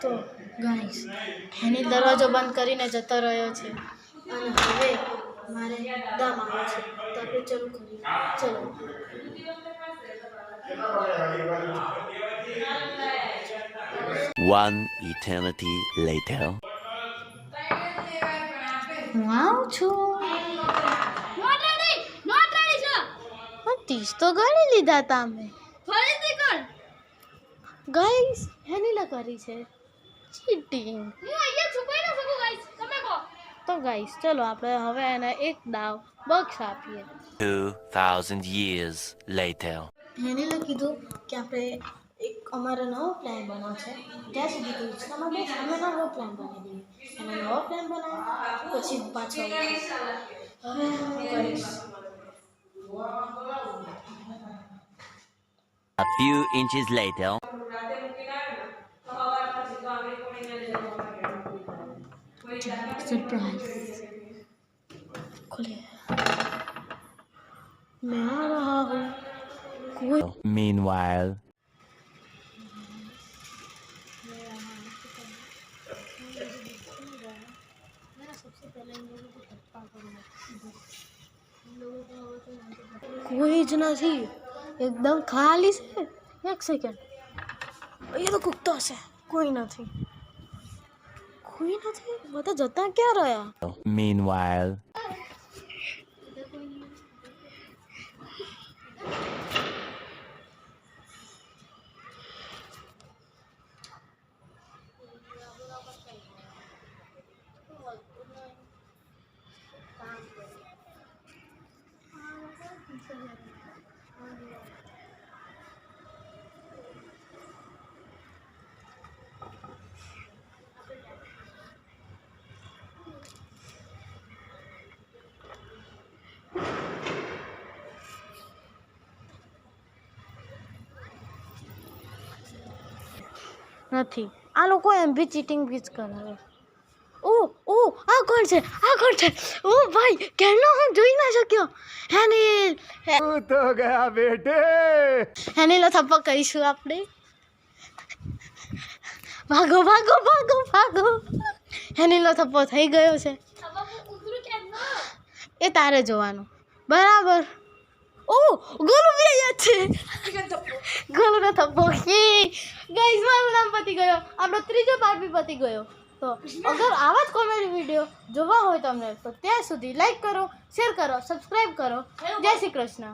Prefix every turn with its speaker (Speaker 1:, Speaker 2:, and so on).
Speaker 1: તો ગાઈસ એની દરવાજો બંધ કરીને જતો રહ્યો છે અને હવે મારે દમ આવે છે તો આપણે ચાલુ કરીએ. ચલો.
Speaker 2: One eternity later.
Speaker 1: હું આવું છું. ત્રીસ તો ગણી લીધા હતા અમે. ગાઈસ હેનીલા કરી છે ચીટિંગ. તો ગાઈસ ચલો આપણે હવે એને એક દાવ બક્ષ આપીએ.
Speaker 2: 2000 years later.
Speaker 1: હેનીલા કીધું કે આપણે એક અમારો નવો પ્લાન બનાવ છે. જ્યાં સુધી કોઈ ઈચ્છામાં બેસ અમે નવો પ્લાન બનાવી દઈએ. અને નવો પ્લાન બનાવ્યો પછી પાછો હવે હું કરીશ.
Speaker 2: A few inches later.
Speaker 1: Surprise खुले मैं आ रहा हूँ कोई
Speaker 2: Meanwhile.
Speaker 1: कोई જ નથી એકદમ ખાલી છે. એક સેકન્ડ એ તો કૂકતો હશે. કોઈ નથી બધા જતા ક્યાં રહ્યા?
Speaker 2: Meanwhile.
Speaker 1: નથી. આ લોકો એમ બી ચીટિંગ બીજ કરે. ઓ આ કોણ છે? ઓ ભાઈ કેનો હું જોઈ ના શક્યો. હેનીલ
Speaker 2: તો ગયા બેટે.
Speaker 1: હેનીલો થપ્પો કરીશું આપણે. ભાગો. હેનીલો થપ્પો થઈ ગયો છે. એ તારે જોવાનું બરાબર. ગોલુ બી અહીંયા છે. ગોલુનો થપ્પો. ગાઈસ મારું નામ પતી ગયો. આપણો ત્રીજો પાર્ટ બી પતી ગયો. તો અગર આવા જ કોમેડી વિડીયો જોવા હોય તમને તો ત્યાં સુધી લાઈક કરો, શેર કરો, સબસ્ક્રાઈબ કરો. જય શ્રી કૃષ્ણ.